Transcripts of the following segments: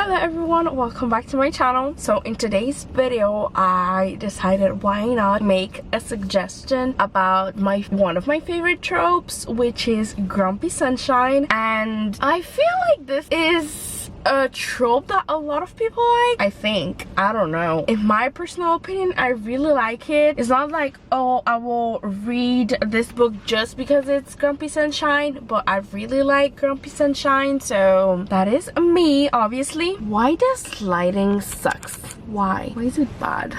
Hello everyone, welcome back to my channel. So in today's video I decided why not make a suggestion about one of my favorite tropes, which is grumpy sunshine. And I feel like this is a trope that a lot of people like. I don't know, in my personal opinion, I really like it. It's not like, oh, I will read this book just because it's grumpy sunshine, but I really like grumpy sunshine, so that is me, obviously. Why does lighting sucks? Why is it bad?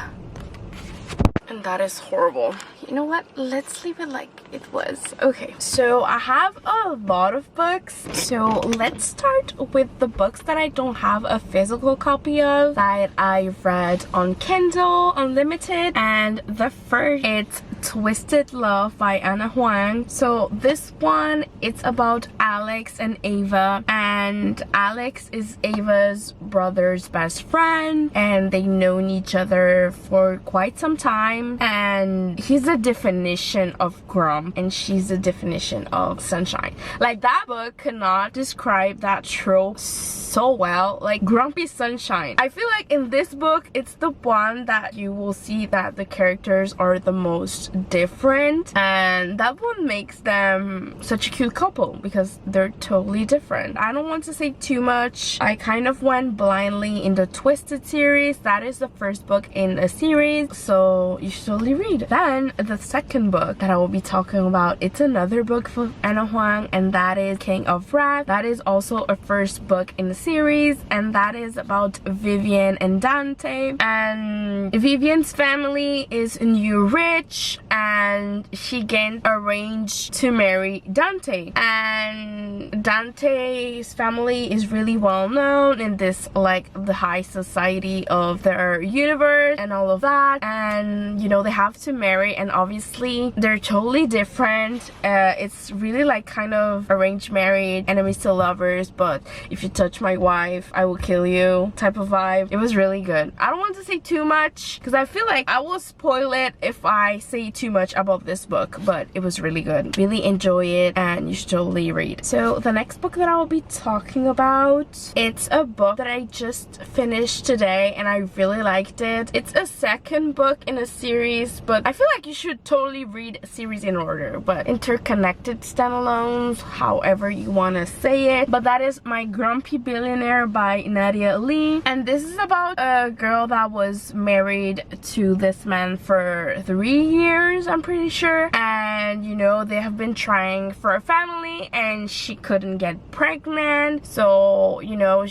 And that is horrible. You know what, let's leave it like it was. Okay, so I have a lot of books, so let's start with the books that I don't have a physical copy of, that I read on Kindle Unlimited. And the first, it's Twisted Love by Huang. So this one, it's about Alex and Ava, and Alex is Ava's brother's best friend, and they've known each other for quite some time, and he's the definition of grump and she's the definition of sunshine. Like, that book cannot describe that trope so well, like grumpy sunshine. I feel like in this book it's the one that you will see that the characters are the most different, and that one makes them such a cute couple because they're totally different. I don't want to say too much. I kind of went blindly in the Twisted series. That is the first book in a series, so you should totally read. Then the second book that I will be talking about, it's another book from Huang, and that is King of Wrath. That is also a first book in the series, and that is about Vivian and Dante. And Vivian's family is new rich, and she gets arranged to marry Dante, and Dante's family is really well known in this, like, the high society of their universe and all of that. And you know, they have to marry, and obviously they're totally different. It's really like kind of arranged married, enemies to lovers, but if you touch my wife I will kill you type of vibe. It was really good. I don't want to say too much because I feel like I will spoil it if I say too much about this book, but it was really good. Really enjoy it, and you should totally read. So the next book that I will be talking about, it's a book that I just finished today and I really liked it. It's a second book in a series, but I feel like you should totally read a series in order, but interconnected standalones, however you want to say it. But that is My Grumpy Billionaire by Nadia Lee, and this is about a girl that was married to this man for 3 years, I'm pretty sure, and you know, they have been trying for a family and she couldn't get pregnant, so you know,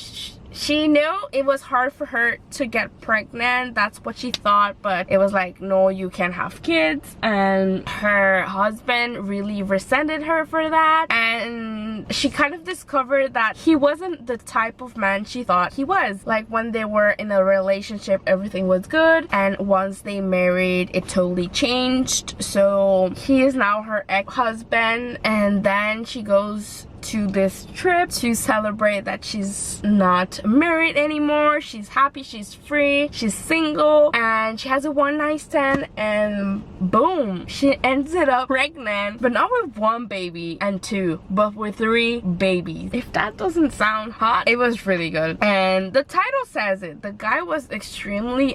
she knew it was hard for her to get pregnant. That's what she thought, but it was like, no, you can't have kids. And her husband really resented her for that, and she kind of discovered that he wasn't the type of man she thought he was. Like, when they were in a relationship everything was good, and once they married it totally changed. So he is now her ex-husband, and then she goes to this trip to celebrate that she's not married anymore. She's happy, she's free, she's single, and she has a one-night stand, and boom, she ended up pregnant, but not with 1 baby and 2, but with 3 babies. If that doesn't sound hot, it was really good. And the title says it. The guy was extremely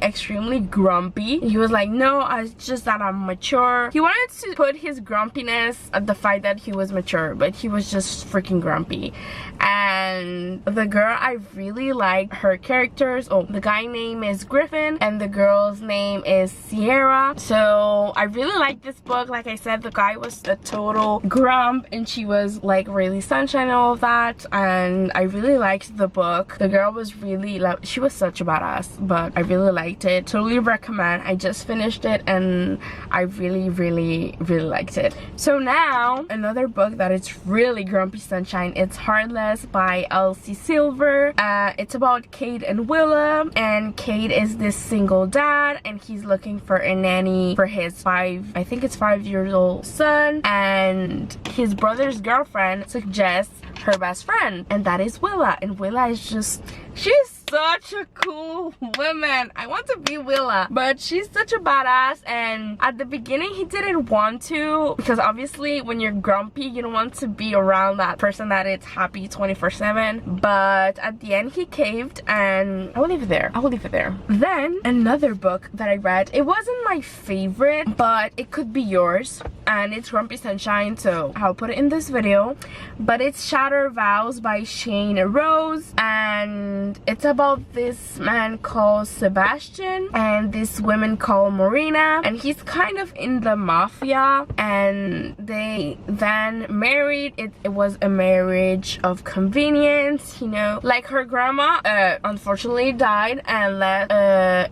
grumpy. He was like, no, it's just that I'm mature. He wanted to put his grumpiness at the fact that he was mature, but he was just freaking grumpy. And the girl, I really like her characters. Oh, the guy name is Griffin and the girl's name is Sierra. So I really like this book. Like I said, the guy was a total grump and she was like really sunshine and all of that, and I really liked the book. The girl was really, like, she was such a badass, but I really liked it. Totally recommend. I just finished it and I really liked it. So now another book that is really grumpy sunshine, it's Heartless by Elsie Silver. It's about Kate and Willa, and Kate is this single dad and he's looking for a nanny for his 5-year-old son, and his brother's girlfriend suggests her best friend, and that is Willa. And Willa is just, she's such a cool woman. I want to be Willa, but she's such a badass. And at the beginning he didn't want to, because obviously when you're grumpy you don't want to be around that person that is happy 24/7, but at the end he caved, and I will leave it there. Then another book that I read, it wasn't my favorite, but it could be yours, and it's Grumpy Sunshine, so I'll put it in this video. But it's Shatter Vowels by Shane Rose, and it's about this man called Sebastian and this woman called Marina, and he's kind of in the mafia, and they then married. It was a marriage of convenience, you know, like her grandma unfortunately died and left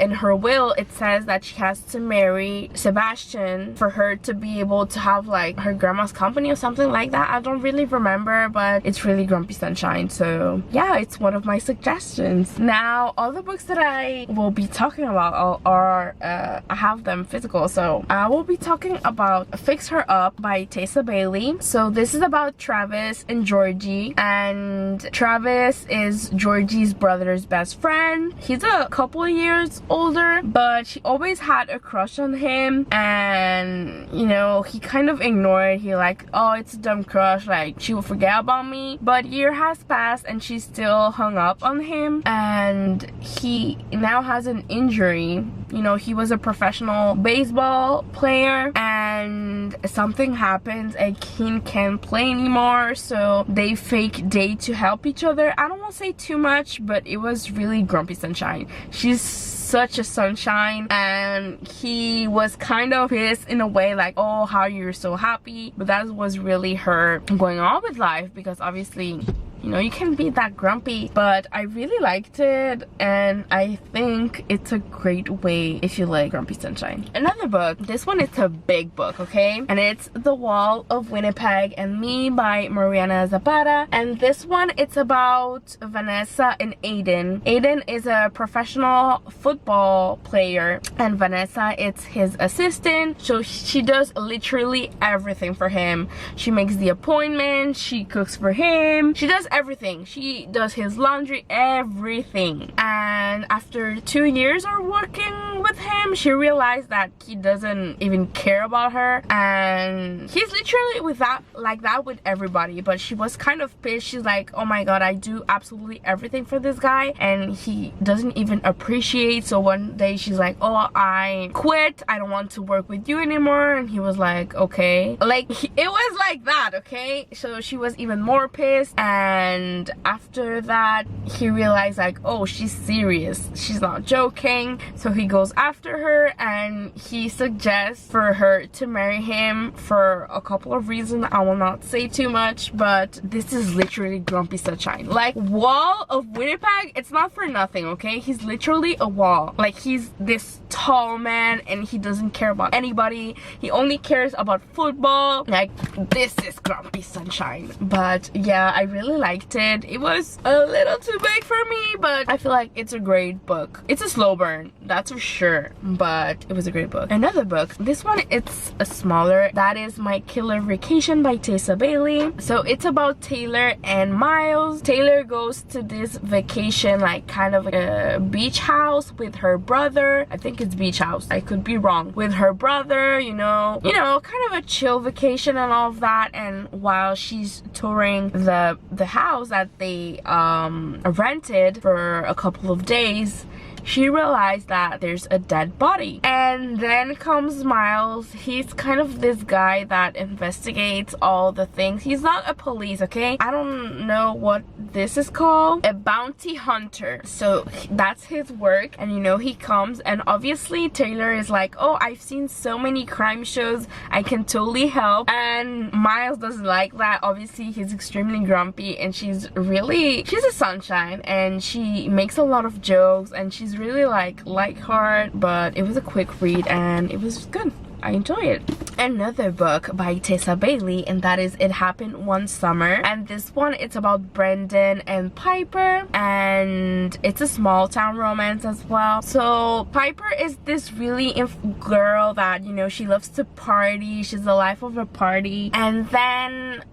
in her will it says that she has to marry Sebastian for her to be able to have like her grandma's company or something like that. I don't really remember, but it's really Grumpy Sunshine, so yeah, it's one of my suggestions. Now all the books that I will be talking about are I have them physical, so I will be talking about Fix Her Up by Tessa Bailey. So this is about Travis and Georgie, and Travis is Georgie's brother's best friend. He's a couple of years older, but she always had a crush on him, and you know, he kind of ignored. He like, oh, it's a dumb crush, like she will forget about me. But year has passed and she's still hung up on him, and he now has an injury. You know, he was a professional baseball player and something happens and he can't play anymore, so they fake date to help each other. I don't want to say too much, but it was really Grumpy Sunshine. She's such a sunshine, and he was kind of pissed in a way, like, oh, how you're so happy, but that was really her going on with life, because obviously, you know, you can be that grumpy. But I really liked it, and I think it's a great way if you like Grumpy Sunshine. Another book, this one is a big book, okay, and it's The Wall of Winnipeg and Me by Mariana Zapata. And this one, it's about Vanessa and Aiden. Aiden is a professional football player and Vanessa is his assistant, so she does literally everything for him. She makes the appointments, she cooks for him, she does everything. She does his laundry, everything. And after 2 years of working with him, she realized that he doesn't even care about her, and he's literally with that, like that with everybody. But she was kind of pissed. She's like, oh my god, I do absolutely everything for this guy and he doesn't even appreciate. So one day she's like, oh, I quit, I don't want to work with you anymore. And he was like, okay, like it was like that, okay. So she was even more pissed, and after that he realized, like, oh, she's serious, she's not joking. So he goes after her and he suggests for her to marry him for a couple of reasons. I will not say too much, but this is literally Grumpy Sunshine. Like, Wall of Winnipeg, it's not for nothing, okay. He's literally a wall. Like, he's this tall man and he doesn't care about anybody. He only cares about football. Like, this is Grumpy Sunshine. But yeah, I really liked it. It was a little too big for me, but I feel like it's a great book. It's a slow burn, that's for sure, but it was a great book. Another book, this one, it's a smaller, that is My Killer Vacation by Tessa Bailey. So it's about Taylor and Miles. Taylor goes to this vacation, like kind of like a beach house with her brother. I think it's beach house, I could be wrong, with her brother, you know, kind of a chill vacation and all of that. And while she's touring the house that they rented for a couple of days, she realized that there's a dead body. And then comes Miles. He's kind of this guy that investigates all the things. He's not a police, okay? I don't know what this is called. A bounty hunter. So that's his work. And you know, he comes, and obviously Taylor is like, oh, I've seen so many crime shows, I can totally help. And Miles doesn't like that. Obviously he's extremely grumpy, and she's a sunshine, and she makes a lot of jokes, and she's really like heart. But it was a quick read and it was good. I enjoy it. Another book by Tessa Bailey, and that is It Happened One Summer. And this one, it's about Brendan and Piper, and it's a small town romance as well. So Piper is this really girl that, you know, she loves to party, she's the life of a party, and then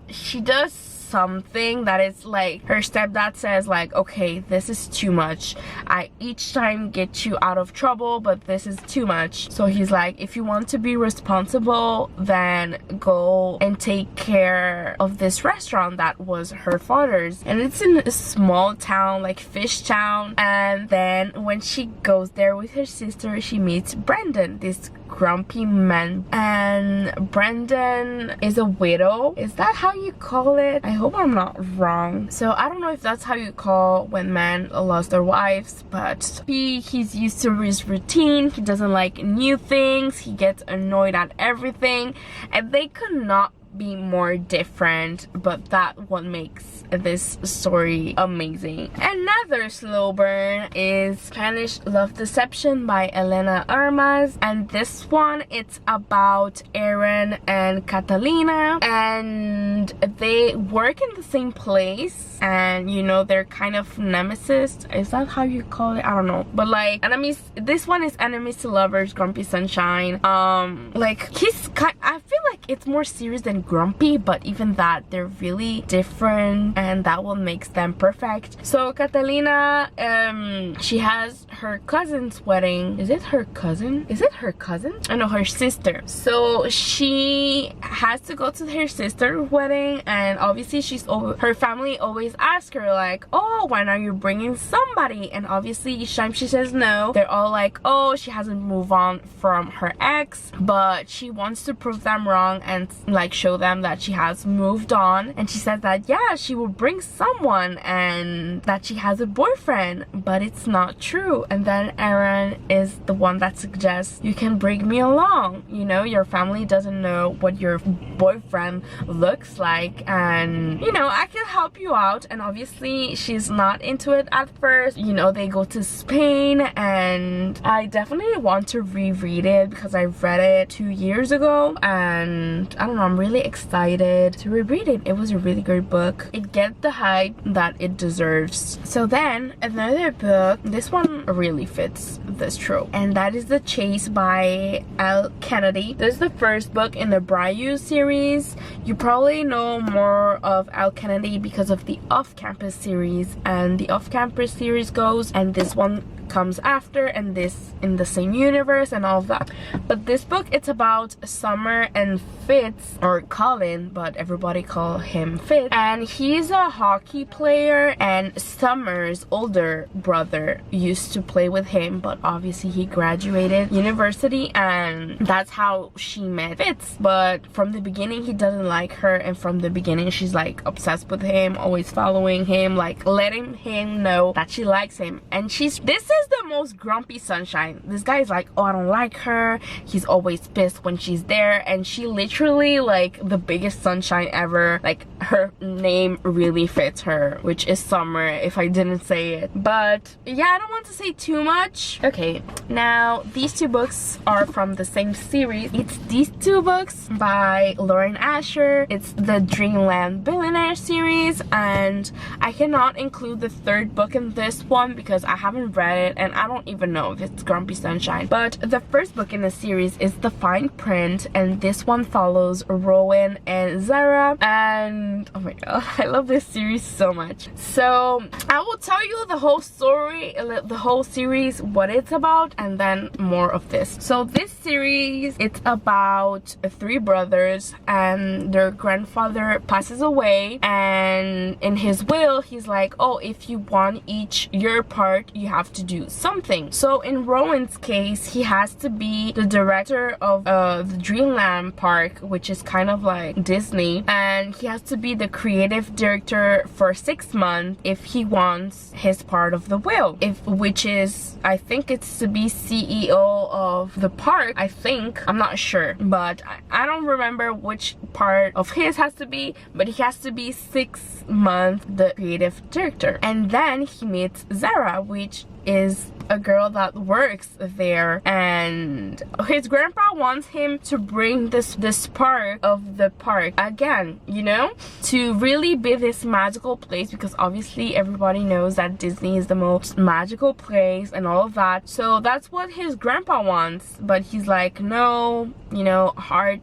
she does something that is like her stepdad says like, okay, this is too much. I each time get you out of trouble, but this is too much. So he's like, if you want to be responsible, then go and take care of this restaurant that was her father's. And it's in a small town, like fish town. And then when she goes there with her sister, she meets Brendan, this grumpy man. And Brendan is a widow. Is that how you call it? I hope I'm not wrong. So I don't know if that's how you call when men lost their wives, but he's used to his routine. He doesn't like new things. He gets annoyed at everything, and they could not be more different, but that what makes this story amazing. Another slow burn is Spanish Love Deception by Elena Armas, and this one, it's about Aaron and Catalina, and they work in the same place, and you know, they're kind of nemesis. Is that how you call it? I don't know, but like enemies. This one is enemies to lovers, Grumpy Sunshine. Like I feel like it's more serious than grumpy, but even that, they're really different, and that what makes them perfect. So Catalina, she has her cousin's wedding. Is it her cousin? Is it her cousin? I know, her sister. So she has to go to her sister's wedding, and obviously her family always ask her like, oh, when are you bringing somebody? And obviously each time she says no, they're all like, oh, she hasn't moved on from her ex, but she wants to prove them wrong and like show them that she has moved on. And she says that yeah, she will bring someone and that she has a boyfriend, but it's not true. And then Aaron is the one that suggests, you can bring me along, you know, your family doesn't know what your boyfriend looks like, and you know, I can help you out. And obviously she's not into it at first. You know, they go to Spain, and I definitely want to reread it because I read it 2 years ago, and I don't know, I'm really excited to reread it. It was a really great book. It gets the hype that it deserves. So then another book, this one really fits this trope, and that is The Chase by Al Kennedy. This is the first book in the Bryu series. You probably know more of Al Kennedy because of the Off-Campus series, and the Off-Campus series goes, and this one comes after, and this in the same universe and all of that. But this book, it's about Summer and Fitz, or Colin, but everybody call him Fitz, and he's a hockey player, and Summer's older brother used to play with him, but obviously he graduated university, and that's how she met Fitz. But from the beginning he doesn't like her, and from the beginning she's like obsessed with him, always following him, like letting him know that she likes him. And this is the most grumpy sunshine. This guy is like, oh, I don't like her, he's always pissed when she's there, and she literally like the biggest sunshine ever. Like her name really fits her, which is Summer, if I didn't say it. But yeah, I don't want to say too much. Okay, now these two books are from the same series. It's these two books by Lauren Asher. It's the Dreamland Billionaire series, and I cannot include the third book in this one because I haven't read it, and I don't even know if it's Grumpy Sunshine. But the first book in the series is The Fine Print, and this one follows Rowan and Zara, and oh my god, I love this series so much. So I will tell you the whole story, the whole series, what it's about, and then more of this. So this series, it's about 3 brothers, and their grandfather passes away, and in his will he's like, oh, if you want each your part, you have to do something. So in Rowan's case, he has to be the director of the Dreamland Park, which is kind of like Disney, and he has to be the creative director for 6 months if he wants his part of the will, which is, I think it's to be CEO of the park. I think, I'm not sure, but I don't remember which part of his has to be, but he has to be 6 months the creative director. And then he meets Zara, which is a girl that works there, and his grandpa wants him to bring this part of the park again, you know, to really be this magical place, because obviously everybody knows that Disney is the most magical place and all of that. So that's what his grandpa wants, but he's like, no, you know,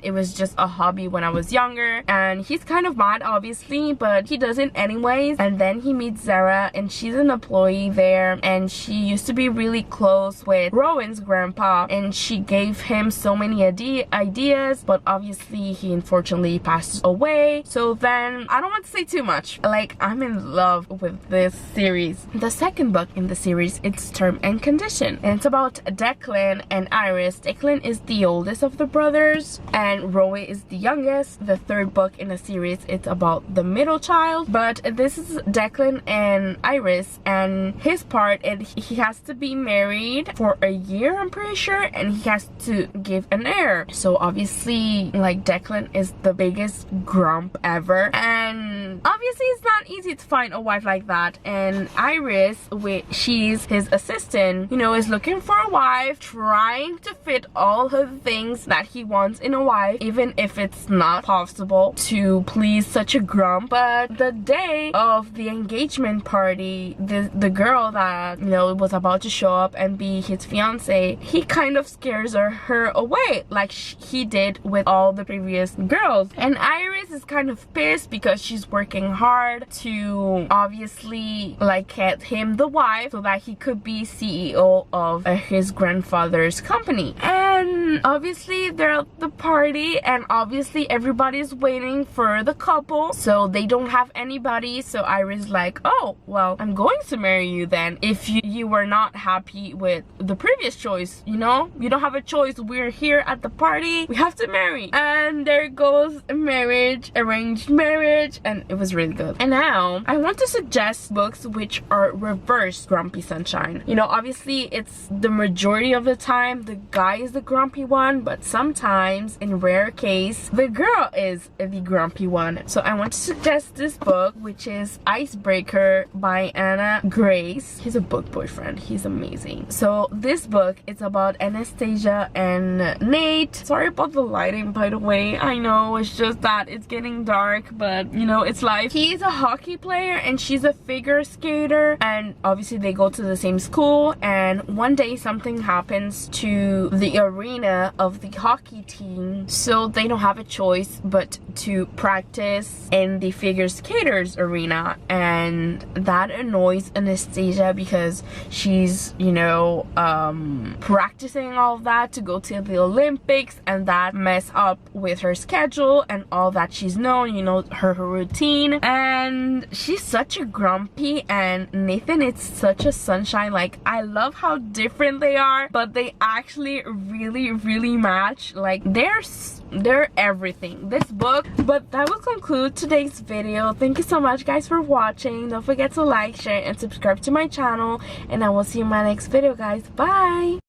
it was just a hobby when I was younger. And he's kind of mad, obviously, but he does it anyways. And then he meets Zara, and she's an employee there, and she used to be really close with Rowan's grandpa, and she gave him so many ideas, but obviously he unfortunately passes away. So then I don't want to say too much. Like, I'm in love with this series. The second book in the series, it's Term and Condition, and it's about Declan and Iris. Declan is the oldest of the brothers and Rowan is the youngest. The third book in the series, it's about the middle child, but this is Declan and Iris, and his part, and he has to be married for a year, I'm pretty sure, and he has to give an heir. So obviously, like, Declan is the biggest grump ever, and obviously it's not easy to find a wife like that. And Iris, she's his assistant, you know, is looking for a wife, trying to fit all the things that he wants in a wife, even if it's not possible to please such a grump. But the day of the engagement party, the girl that, you know, was about to show up and be his fiance, he kind of scares her away, like he did with all the previous girls. And Iris is kind of pissed because she's working hard to obviously like get him the wife so that he could be CEO of his grandfather's company. And obviously they're at the party, and obviously everybody's waiting for the couple, so they don't have anybody. So Iris like, oh well, I'm going to marry you then. If you were not happy with the previous choice, you know, you don't have a choice, we're here at the party, we have to marry. And there goes a marriage, arranged marriage, and it was really good. And now I want to suggest books which are reverse Grumpy Sunshine. You know, obviously it's the majority of the time the guy is the grumpy one, but sometimes, in rare case, the girl is the grumpy one. So I want to suggest this book, which is Icebreaker by Anna Grace. He's a book boyfriend, he's amazing. So this book, it's about Anastasia and Nate. Sorry about the lighting, by the way. I know it's just that it's getting dark, but you know, it's life. He's a hockey player and she's a figure skater, and obviously they go to the same school. And one day something happens to the arena of the hockey team, so they don't have a choice but to practice in the figure skaters arena. And that annoys Anastasia because she's, you know, practicing all of that to go to the Olympics, and that mess up with her schedule and all that she's known, you know, her routine. And she's such a grumpy, and Nathan, it's such a sunshine. Like, I love how different they are, but they actually really match. Like, they're everything, this book. But that will conclude today's video. Thank you so much guys for watching. Don't forget to like, share, and subscribe to my channel, and I will see you in my next video, guys. Bye.